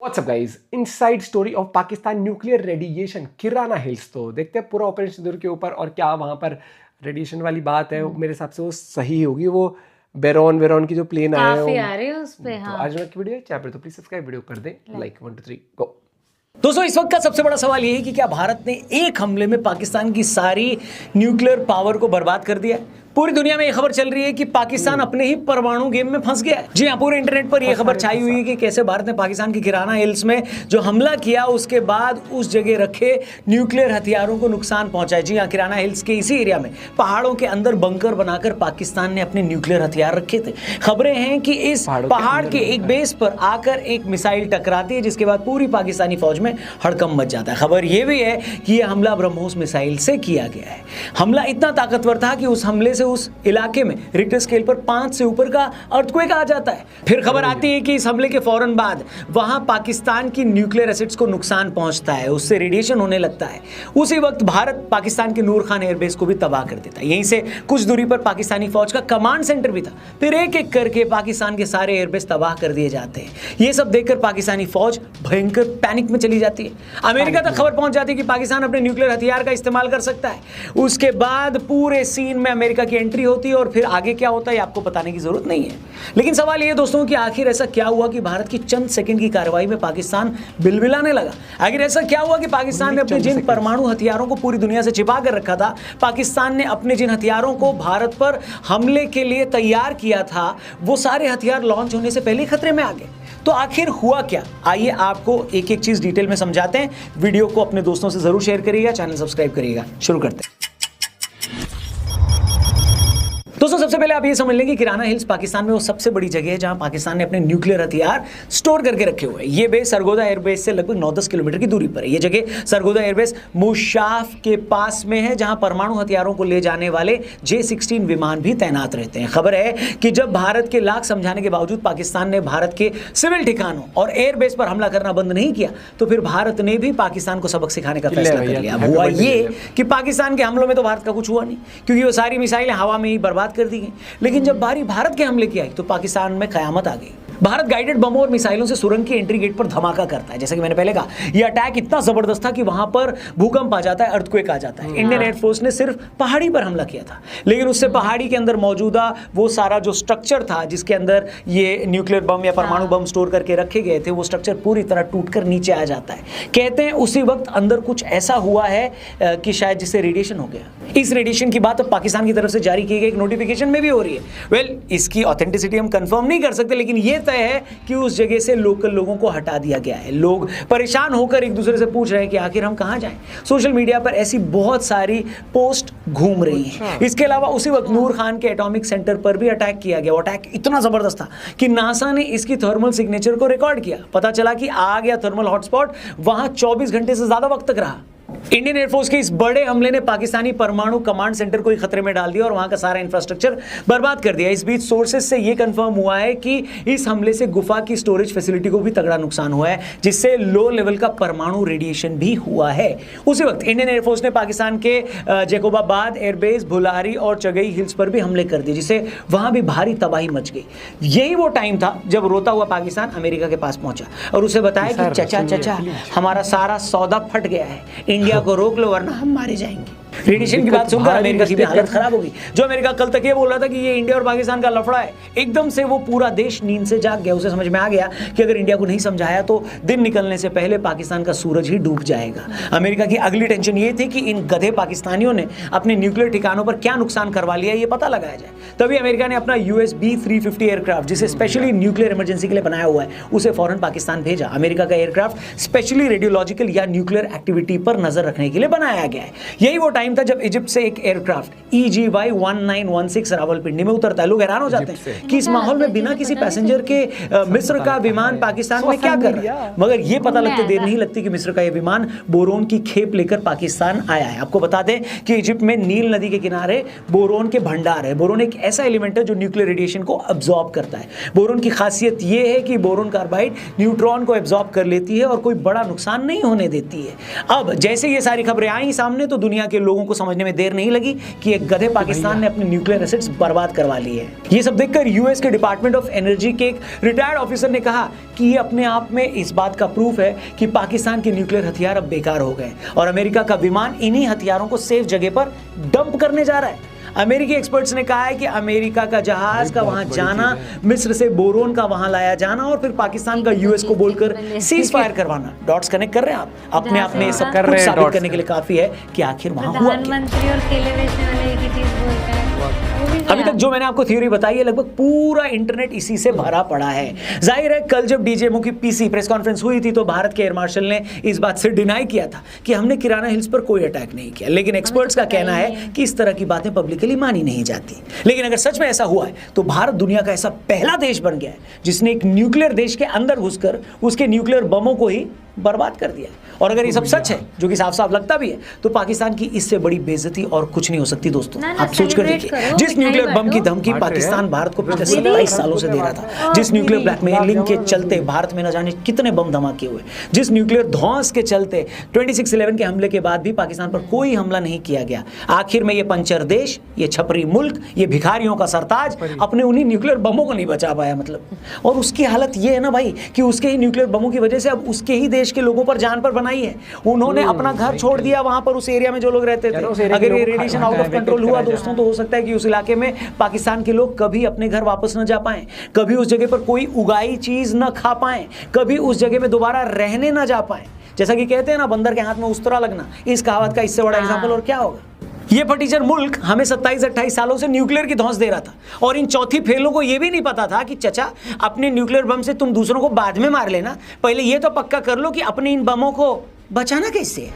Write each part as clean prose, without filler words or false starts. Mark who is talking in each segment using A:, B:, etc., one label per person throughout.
A: WhatsApp guys, inside story of Pakistan nuclear radiation kirana hills. तो देखते हैं पूरा ऑपरेशन सिंदूर के ऊपर और क्या वहाँ पर रेडिएशन वाली बात है। मेरे हिसाब से वो सही होगी। वो बेरोन की जो प्लेन आया
B: काफी आ रही है उस पे।
A: तो आज मैं की वीडियो है चैप्टर, तो प्लीज सब्सक्राइब वीडियो कर दें, लाइक 1 2 3 गो।
C: दोस्तों इस वक्त का सबसे बड़ा सवाल यह है कि क्या भारत ने एक हमले में पाकिस्तान की सारी न्यूक्लियर पावर को बर्बाद कर दिया है। पूरी दुनिया में यह खबर चल रही है कि पाकिस्तान अपने ही परमाणु गेम में फंस गया है। जी हाँ, पूरे इंटरनेट पर यह खबर छाई हुई है कि कैसे भारत ने पाकिस्तान के किराना हिल्स में जो हमला किया उसके बाद उस जगह रखे न्यूक्लियर हथियारों को नुकसान पहुंचाया। जी हाँ, किराना हिल्स के इसी एरिया में पहाड़ों के अंदर बंकर बनाकर पाकिस्तान ने अपने न्यूक्लियर हथियार रखे थे। खबरें हैं कि इस पहाड़ के एक बेस पर आकर एक मिसाइल टकराती है, जिसके बाद पूरी पाकिस्तानी फौज में हड़कंप मच जाता है। खबर यह भी है कि यह हमला ब्रह्मोस मिसाइल से किया गया है। हमला इतना ताकतवर था कि उस हमले से उस इलाके में रिक्टर स्केल पर 5 से ऊपर का अर्थक्वेक आ जाता है। फिर खबर आती है कि इस हमले के फौरन बाद वहां पाकिस्तान की न्यूक्लियर एसेट्स को नुकसान पहुंचता है, उससे रेडिएशन होने लगता है। उसी वक्त भारत पाकिस्तान के नूर खान एयरबेस को भी तबाह कर देता है। यहीं से कुछ दूरी पर पाकिस्तानी फौज का कमांड सेंटर भी था। फिर एक एक करके पाकिस्तान के सारे एयरबेस तबाह कर दिए जाते हैं। यह सब देखकर पाकिस्तानी फौज भयंकर पैनिक में चली जाती है। अमेरिका तक खबर पहुंच जाती है कि पाकिस्तान अपने न्यूक्लियर हथियार का इस्तेमाल कर सकता है। उसके बाद पूरे सीन में अमेरिका की एंट्री होती है और फिर आगे क्या होता है आपको बताने की जरूरत नहीं है। लेकिन सवाल यह दोस्तों कि आखिर ऐसा क्या हुआ कि भारत की चंद सेकंड की कार्रवाई में पाकिस्तान बिलबिलाने लगा। आखिर ऐसा क्या हुआ कि पाकिस्तान ने अपने जिन परमाणु हथियारों को पूरी दुनिया से छिपा कर रखा था, पाकिस्तान ने अपने जिन हथियारों को भारत पर हमले के लिए तैयार किया था, वो सारे हथियार लॉन्च होने से पहले खतरे में आ गए। तो आखिर हुआ क्या, आइए आपको एक एक चीज डिटेल में समझाते हैं। वीडियो को अपने दोस्तों से जरूर शेयर करिएगा, चैनल सब्सक्राइब करिएगा। शुरू करते हैं। दोस्तों सबसे पहले आप ये समझ लें कि किराना हिल्स पाकिस्तान में वो सबसे बड़ी जगह है जहां पाकिस्तान ने अपने न्यूक्लियर हथियार स्टोर करके रखे हुए हैं। ये बेस सरगोदा एयरबेस से लगभग 9-10 किलोमीटर की दूरी पर है। ये जगह सरगोदा एयरबेस मुशाफ के पास में है, जहां परमाणु हथियारों को ले जाने वाले J-16 विमान भी तैनात रहते हैं। खबर है कि जब भारत के लाख समझाने के बावजूद पाकिस्तान ने भारत के सिविल ठिकानों और एयरबेस पर हमला करना बंद नहीं किया, तो फिर भारत ने भी पाकिस्तान को सबक सिखाने का फैसला कर लिया। हुआ ये कि पाकिस्तान के हमलों में तो भारत का कुछ हुआ नहीं, क्योंकि वो सारी मिसाइलें हवा में ही बर्बाद कर दी गई। लेकिन जब बारी भारत के हमले की आई तो पाकिस्तान में कयामत आ गई। भारत गाइडेड बमों और मिसाइलों से सुरंग के एंट्री गेट पर धमाका करता है। जैसे कि मैंने पहले कहा, यह अटैक इतना जबरदस्त था कि वहां पर भूकंप आ जाता है, अर्थक्वेक आ जाता है। इंडियन एयरफोर्स ने सिर्फ पहाड़ी पर हमला किया था, लेकिन उससे पहाड़ी के अंदर मौजूदा वो सारा जो स्ट्रक्चर था जिसके अंदर ये न्यूक्लियर बम या परमाणु बम स्टोर करके रखे गए थे, वो स्ट्रक्चर पूरी तरह टूटकर नीचे आ जाता है। कहते हैं उसी वक्त अंदर कुछ ऐसा हुआ है कि शायद जिससे रेडिएशन हो गया। इस रेडिएशन की बात अब पाकिस्तान की तरफ से जारी की गई एक नोटिफिकेशन में भी हो रही है। वेल, इसकी ऑथेंटिसिटी हम कंफर्म नहीं कर सकते, लेकिन यह तय है कि उस जगह से लोकल लोगों को हटा दिया गया है। लोग परेशान होकर एक दूसरे से पूछ रहे हैं कि आखिर हम कहां जाएं। सोशल मीडिया पर ऐसी बहुत सारी पोस्ट घूम रही हैं। इसके अलावा उसी वक्त नूर खान के एटॉमिक सेंटर पर भी अटैक किया गया। वो अटैक इतना जबरदस्त था कि नासा ने इसकी थर्मल सिग्नेचर को रिकॉर्ड किया। पता चला कि आग या थर्मल हॉटस्पॉट वहां 24 घंटे से ज्यादा वक्त तक रहा। इंडियन एयरफोर्स के इस बड़े हमले ने पाकिस्तानी परमाणु कमांड सेंटर को ही खतरे में डाल दिया और वहां का सारा इंफ्रास्ट्रक्चर बर्बाद कर दिया। इस बीच सोर्सेज से यह कंफर्म हुआ है कि इस हमले से गुफा की स्टोरेज फैसिलिटी को भी तगड़ा नुकसान हुआ है, जिससे लो लेवल का परमाणु रेडिएशन भी हुआ है। उसी वक्त इंडियन एयरफोर्स ने पाकिस्तान के जैकोबाबाद एयरबेस, भुलारी और चगई हिल्स पर भी हमले कर दिए, जिससे वहां भी भारी तबाही मच गई। यही वो टाइम था जब रोता हुआ पाकिस्तान अमेरिका के पास पहुंचा और उसे बताया कि चचा हमारा सारा सौदा फट गया है, इंडिया को रोक लो वरना हम मारे जाएंगे। रेडिएशन की बात सुनकर अमेरिका की भी हालत खराब हो गई। जो अमेरिका कल तक ये बोल रहा था कि ये इंडिया और पाकिस्तान का लफड़ा है, एकदम से वो पूरा देश नींद से जाग गया। उसे समझ में आ गया कि अगर इंडिया को नहीं समझाया तो दिन निकलने से पहले पाकिस्तान का सूरज ही डूब जाएगा। अमेरिका की अगली टेंशन ये थी कि इन गधे पाकिस्तानियों ने अपने न्यूक्लियर ठिकानों पर क्या नुकसान करवा लिया, ये पता लगाया जाए। तभी अमेरिका ने अपना USB-350 एयरक्राफ्ट, जिसे स्पेशली न्यूक्लियर इमरजेंसी के लिए बनाया हुआ है, उसे फौरन पाकिस्तान भेजा। अमेरिका का एयरक्राफ्ट स्पेशली रेडियोलॉजिकल या न्यूक्लियर एक्टिविटी पर नजर रखने के लिए बनाया गया है। यही वो टाइम था जब इजिप्ट से एक एयरक्राफ्ट EGY-1916 रावलपिंडी में उतरता है। लोग हैरान हो जाते हैं कि इस माहौल में बिना किसी पैसेंजर के मिस्र का विमान पाकिस्तान में क्या कर रहा है, मगर यह पता लगते देर नहीं लगती कि मिस्र का यह विमान बोरोन की खेप लेकर पाकिस्तान आया है। आपको बता दें कि इजिप्ट में नील नदी के किनारे बोरोन के भंडार है। बोरोन एक ऐसा एलिमेंट है जो न्यूक्लियर रेडिएशन को अब्सॉर्ब करता है। बोरोन की खासियत यह है कि बोरोन कार्बाइड न्यूट्रॉन को अब्सॉर्ब कर लेती है और कोई बड़ा नुकसान नहीं होने देती है। अब जैसे ये सारी खबरें आई सामने तो दुनिया के लोगों को समझने में देर नहीं लगी कि एक गधे पाकिस्तान ने अपने न्यूक्लियर एसेट्स बर्बाद करवा लिए हैं। ये सब देखकर यूएस के डिपार्टमेंट ऑफ एनर्जी के एक रिटायर्ड ऑफिसर ने कहा कि ये अपने आप में इस बात का प्रूफ है कि पाकिस्तान के न्यूक्लियर हथियार अब बेकार हो गए और अमेरिका का विमान इन्हीं हथियारों को सेफ जगह पर डंप करने जा रहा है। अमेरिकी एक्सपर्ट्स ने कहा है कि अमेरिका का जहाज का वहां जाना, मिस्र से बोरोन का वहां लाया जाना और फिर पाकिस्तान का यूएस को बोलकर सीज फायर करवाना, डॉट्स कनेक्ट कर रहे हैं आप अपने आप में सब कुछ साबित करने के लिए काफी है कि आखिर वहां हुआ क्या।
B: प्रधानमंत्री और केले बेचने वाले एक ही चीज बोलते हैं।
C: अभी तक जो मैंने आपको थ्योरी बताई है लगभग पूरा इंटरनेट इसी से भरा पड़ा है। जाहिर है कल जब डीजीएमओ की पीसी प्रेस कॉन्फ्रेंस हुई थी तो भारत के एयर मार्शल ने इस बात से डिनाई किया था कि हमने किराना हिल्स पर कोई अटैक नहीं किया, लेकिन एक्सपर्ट्स का कहना है कि इस तरह की बातें पब्लिकली मानी नहीं जाती। लेकिन अगर सच में ऐसा हुआ है तो भारत दुनिया का ऐसा पहला देश बन गया है जिसने एक न्यूक्लियर देश के अंदर घुसकर उसके न्यूक्लियर बमों को ही बर्बाद कर दिया है। और अगर ये सब सच है, जो कि साफ साफ लगता भी है, तो पाकिस्तान की इससे बड़ी बेइज्जती और कुछ नहीं हो सकती दोस्तों। आप सोच कर देखिए, जिस न्यूक्लियर बम की धमकी पाकिस्तान भारत को पिछले 27 सालों से दे रहा था, जिस न्यूक्लियर ब्लैकमेलिंग के चलते भारत में न जाने कितने बम धमाके हुए, जिस न्यूक्लियर ध्वंस के चलते 26/11 के हमले के बाद भी पाकिस्तान पर कोई हमला नहीं किया गया, आखिर में ये पंचर देश, ये छपरी मुल्क, ये भिखारियों का सरताज अपने उन्हीं न्यूक्लियर बमों को नहीं बचा पाया मतलब। और उसकी हालत ये है ना भाई कि उसके ही न्यूक्लियर बमों की वजह से अब उसके ही देश के लोगों पर जान पर बनाई है। उन्होंने अपना घर छोड़ दिया वहां पर, उस एरिया में जो लोग रहते थे। अगर ये रेडिएशन आउट ऑफ कंट्रोल हुआ दोस्तों तो हो सकता है कि उस इलाके में पाकिस्तान के लोग कभी अपने घर वापस न जा पाएं, कभी उस जगह पर कोई उगाई चीज न खा पाएं, कभी उस जगह में दोबारा रहने न जा पाएं। जैसा कि कहते हैं ना, बंदर के हाथ में उस्तरा लगना, इस कहावत का इससे बड़ा एग्जाम्पल और क्या होगा। ये फटीचर मुल्क हमें 27-28 सालों से न्यूक्लियर की धौंस दे रहा था और इन चौथी फेलों को ये भी नहीं पता था कि चचा अपने न्यूक्लियर बम से तुम दूसरों को बाद में मार लेना, पहले ये तो पक्का कर लो कि अपने इन बमों को बचाना कैसे है।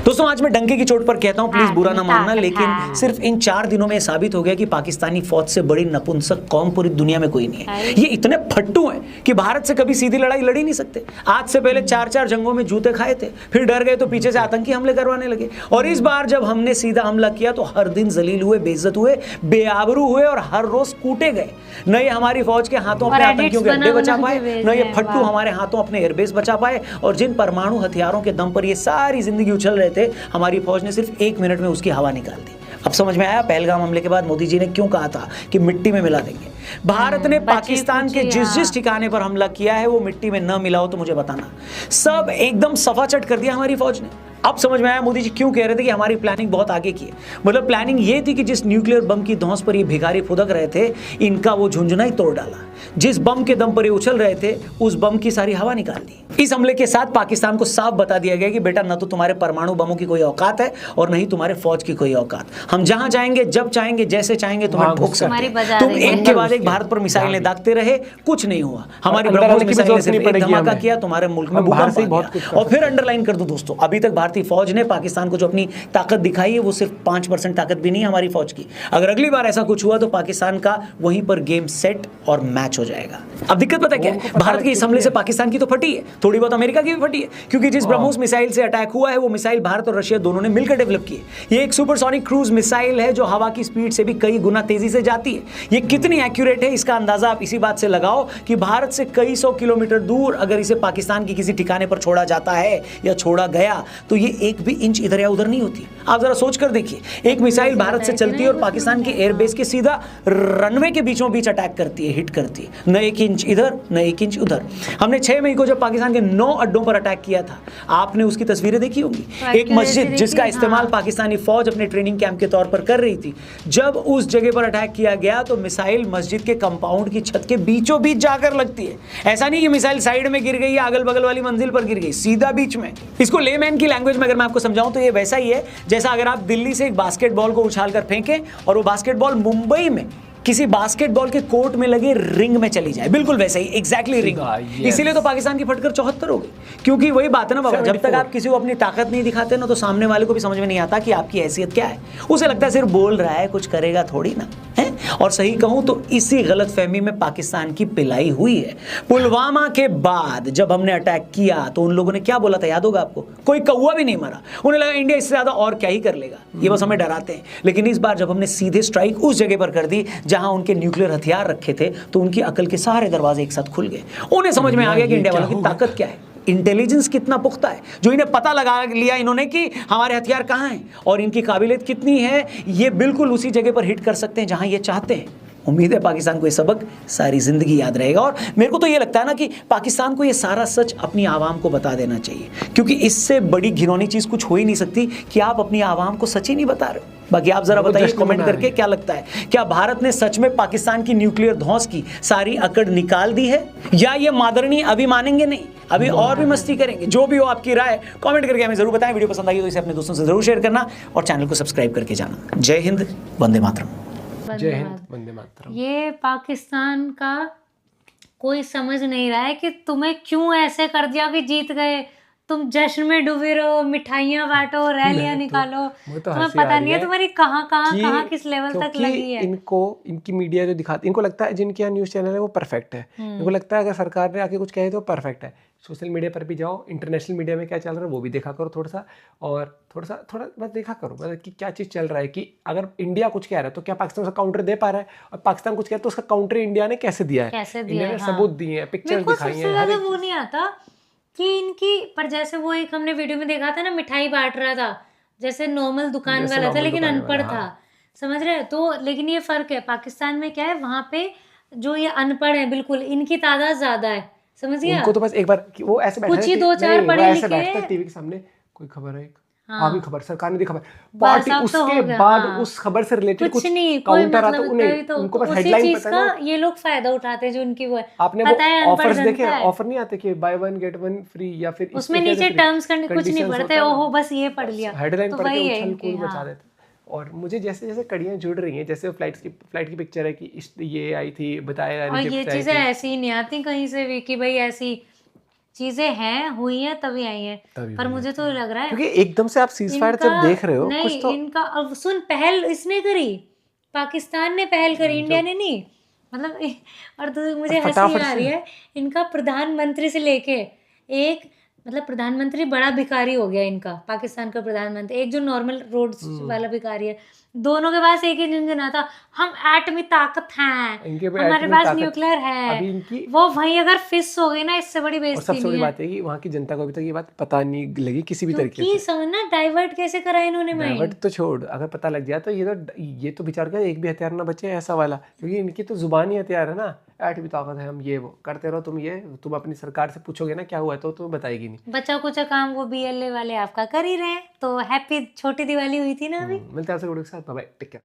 C: दोस्तों आज मैं डंके की चोट पर कहता हूं, प्लीज बुरा ना मानना, लेकिन सिर्फ इन 4 दिनों में साबित हो गया कि पाकिस्तानी फौज से बड़ी नपुंसक कौम पूरी दुनिया में कोई नहीं है। ये इतने फट्टू हैं कि भारत से कभी सीधी लड़ाई लड़ ही नहीं सकते। आज से पहले 4-4 जंगों में जूते खाए थे, फिर डर गए तो पीछे से आतंकी हमले करवाने लगे, और इस बार जब हमने सीधा हमला किया तो हर दिन जलील हुए, बेइज्जत हुए, बेआबरू हुए और हर रोज कूटे गए। न ये हमारी फौज के हाथों अपने आतंकियों के अड्डे बचा पाए, न ये फट्टू हमारे हाथों अपने एयरबेस बचा पाए, और जिन परमाणु हथियारों के दम पर ये सारी जिंदगी उछल रहे थे, हमारी फौज ने सिर्फ 1 मिनट में उसकी हवा निकाल दी। अब समझ में आया पहलगाम हमले के बाद मोदी जी ने क्यों कहा था कि मिट्टी में मिला देंगे। भारत ने पाकिस्तान के जिस ठिकाने पर हमला किया है वो मिट्टी में न मिला हो तो मुझे बताना। सब एकदम सफाचट कर दिया हमारी फौज ने। अब समझ में आया मोदी जी क्यों कह रहे थे कि हमारी प्लानिंग बहुत आगे की है। मतलब प्लानिंग ये थी कि जिस न्यूक्लियर बम की धौंस पर ये भिखारी फुदक रहे थे, इनका वो झुंझुना ही तोड़ डाला। जिस बम के दम पर ये उछल रहे थे, उस बम की सारी हवा निकाल दी। इस हमले के साथ पाकिस्तान को साफ बता दिया गया कि बेटा न तो तुम्हारे परमाणु बमों की कोई औकात है और न ही तुम्हारे फौज की कोई औकात। हम जहां चाहेंगे, जब चाहेंगे, जैसे चाहेंगे तुम्हें ठोक सकते हैं। तुम एक के बाद एक भारत पर मिसाइलें दागते रहे, कुछ नहीं हुआ। हमारी ब्रह्मोस मिसाइल ने सिर्फ एक धमाका किया, तुम्हारे मुल्क में भूकंप आ गया। और फिर अंडरलाइन कर दूं दोस्तों, अभी तक भारतीय फौज ने पाकिस्तान को जो अपनी ताकत दिखाई है वो सिर्फ 5% ताकत भी नहीं है हमारी फौज की। अगर अगली बार ऐसा कुछ हुआ तो पाकिस्तान का वहीं पर गेम सेट और मैच हो जाएगा। अब दिक्कत पता क्या है, भारत के इस हमले से पाकिस्तान की तो फटी है, थोड़ी बहुत अमेरिका की भी फटी है, क्योंकि जिस ब्रह्मोस मिसाइल से अटैक हुआ है वो मिसाइल भारत और रशिया दोनों ने मिलकर डेवलप की है। ये एक सुपरसोनिक क्रूज मिसाइल है जो हवा की स्पीड से भी कई गुना तेजी से जाती है। ये कितनी एक्यूरेट है इसका अंदाजा आप इसी बात से लगाओ कि भारत से कई 100 किलोमीटर दूर अगर इसे पाकिस्तान की किसी ठिकाने पर छोड़ा जाता है या छोड़ा गया तो ये एक भी इंच इधर या उधर नहीं होती। आप जरा सोच कर देखिए, एक मिसाइल भारत से चलती है और पाकिस्तान के एयरबेस के सीधा रनवे के बीचों बीच अटैक करती है, हिट करती है। न 1 इंच इधर न 1 इंच उधर। हमने 6 मई को जब पाकिस्तान के 9 अड्डों पर अटैक किया था, आपने उसकी तस्वीरें देखी होंगी। एक मस्जिद जिसका इस्तेमाल पाकिस्तानी फौज अपने ट्रेनिंग कैंप के तौर पर कर रही थी, जब उस जगह पर अटैक किया गया तो मिसाइल मस्जिद के कंपाउंड की छत के बीचों बीच जाकर लगती है। ऐसा नहीं कि मिसाइल साइड में गिर गई या अगल बगल वाली मंजिल पर गिर गई, सीधा बीच में। इसको लेमैन की लैंग्वेज में अगर मैं आपको समझाऊं तो ये वैसा ही है जैसा अगर आप दिल्ली से एक बास्केटबॉल को उछालकर फेंकें और वो बास्केटबॉल मुंबई में किसी बास्केटबॉल के कोर्ट में लगे रिंग में चली जाए, बिल्कुल वैसे ही, एग्जैक्टली रिंग। इसीलिए तो पाकिस्तान की फटकर 74 हो गई, क्योंकि वही बात है ना बाबा, जब तक आप किसी को अपनी ताकत नहीं दिखाते ना तो सामने वाले को भी समझ में नहीं आता कि आपकी हैसियत क्या है। उसे लगता है सिर्फ बोल रहा है, कुछ करेगा थोड़ी ना है। और सही कहूं तो इसी गलतफहमी में पाकिस्तान की पिलाई हुई है। पुलवामा के बाद जब हमने अटैक किया तो उन लोगों ने क्या बोला था, याद होगा आपको? कोई कौवा भी नहीं मरा। उन्हें लगा इंडिया इससे ज्यादा और क्या ही कर लेगा, ये बस हमें डराते हैं। लेकिन इस बार जब हमने सीधे स्ट्राइक उस जगह पर कर दी जहां उनके न्यूक्लियर हथियार रखे थे, तो उनकी अकल के सारे दरवाजे एक साथ खुल गए। उन्हें समझ में आ गया कि इंडिया वालों की ताकत क्या है। इंटेलिजेंस कितना पुख्ता है, जो इन्हें पता लगा लिया इन्होंने कि हमारे हथियार कहाँ हैं और इनकी काबिलियत कितनी है, ये बिल्कुल उसी जगह पर हिट कर सकते हैं जहां ये चाहते हैं। उम्मीद है पाकिस्तान को ये सबक सारी ज़िंदगी याद रहेगा। और मेरे को तो ये लगता है ना कि पाकिस्तान को ये सारा सच अपनी आवाम को बता देना चाहिए, क्योंकि इससे बड़ी घिनौनी चीज़ कुछ हो ही नहीं सकती कि आप अपनी आवाम को सच ही नहीं बता रहे हो। बाकी आप ज़रा बताइए कमेंट करके क्या लगता है, क्या भारत ने सच में पाकिस्तान की न्यूक्लियर धौंस की सारी अकड़ निकाल दी है, या ये मादरनी अभी मानेंगे नहीं, अभी और भी मस्ती करेंगे? जो भी हो आपकी राय कमेंट करके हमें ज़रूर बताएं। वीडियो पसंद आई तो इसे अपने दोस्तों से ज़रूर शेयर करना और चैनल को सब्सक्राइब करके जाना। जय हिंद, वंदे मातरम।
A: जय हिंद, वंदे मातरम।
B: ये पाकिस्तान का कोई समझ नहीं रहा है कि तुम्हें क्यों ऐसे कर दिया कि जीत गए, तुम जश्न में डूबे रहो, मिठाइयाँ बांटो, रैलियाँ निकालो, तुम्हें पता नहीं है तुम्हारी कहाँ किस लेवल तक लगी है।
A: इनकी मीडिया जो दिखाती, इनको लगता है जिनके यहाँ न्यूज़ चैनल है वो परफेक्ट है। इनको लगता है अगर सरकार ने आके कुछ कहे तो परफेक्ट है। सोशल मीडिया पर भी जाओ, इंटरनेशनल मीडिया में क्या चल रहा है वो भी देखा करो थोड़ा सा, और थोड़ा बस देखा करो मतलब कि क्या चीज़ चल रहा है, कि अगर इंडिया कुछ कह रहा है तो क्या पाकिस्तान उसका काउंटर दे पा रहा है, और पाकिस्तान कुछ कह रहा है तो उसका काउंटर इंडिया ने कैसे दिया है, इंडिया ने सबूत दिए हैं, पिक्चर्स दिखाई हैं।
B: ज्यादा वो नहीं आता कि इनकी, पर जैसे वो एक हमने वीडियो में देखा था ना, मिठाई बांट रहा था जैसे नॉर्मल दुकान वाला था, लेकिन अनपढ़ था, समझ रहे? तो लेकिन ये फर्क है, पाकिस्तान में क्या है, वहां पे जो ये अनपढ़ है बिल्कुल, इनकी तादाद ज्यादा है, समझ गया?
A: उनको तो बस एक बार वो ऐसे बैठा
B: कुछ ही दो चार पढ़े लिखे
A: टीवी के सामने, कोई खबर है, अभी खबर सरकार ने दी, खबर पार्टी, उसके बाद उस खबर से रिलेटेड कुछ काउंटर आता उन्हें, उनको बस हेडलाइन पता है,
B: ये लोग फायदा उठाते हैं जो उनकी वो है।
A: आपने वो ऑफर्स देखे, ऑफर नहीं आते कि by one get one free, या फिर
B: उसमें नीचे टर्म्स कुछ नहीं पढ़ते, ओहो बस ये पढ़ लिया,
A: हेडलाइन पढ़ के उछल कूद मचा देते। और मुझे जैसे जैसे कड़ियाँ जुड़ रही हैं, जैसे फ्लाइट की पिक्चर है कि ये आई थी, बताया,
B: और ये चीजें ऐसी नहीं आती कहीं से भी कि भाई ऐसी चीजें हैं, हुई हैं तभी आई हैं, पर मुझे तो लग रहा है
A: क्योंकि एकदम से आप सीजफायर जब देख रहे हो कुछ तो
B: इनका, अब सुन, पहल इसने करी, पाकिस्तान ने पहल करी, इंडिया ने नहीं, मतलब। और तो मुझे हंसी आ रही है, इनका प्रधानमंत्री से लेके एक, मतलब प्रधानमंत्री बड़ा भिखारी हो गया इनका, पाकिस्तान का प्रधानमंत्री, एक जो नॉर्मल रोड वाला भिखारी है, दोनों के पास एक ही इंजन आता, हम एटमी ताकत हैं, हमारे पास न्यूक्लियर है, वो वहीं अगर फिस हो गई ना, इससे बड़ी बेइज्जती नहीं है।
A: सबसे बड़ी बात है कि वहाँ की जनता को अभी तक ये बात पता नहीं लगी किसी भी तरीके से।
B: समझना डाइवर्ट कैसे करा इन्होंने,
A: डाइवर्ट तो छोड़, अगर पता लग जाए तो ये तो बेचार का एक भी हथियार ना बचे ऐसा वाला, क्योंकि इनकी तो जुबानी हथियार है ना, एटमी ताकत है, हम ये वो करते रहो, तुम अपनी सरकार से पूछोगे ना क्या हुआ तो तुम्हें बताएगी नहीं।
B: बचा कुचा काम वो BLA वाले आपका कर ही रहे हैं, तो हैप्पी छोटी दिवाली हुई थी ना अभी।
A: मिलते हैं आपसे वीडियो के साथ, बाय बाय, टेक केयर।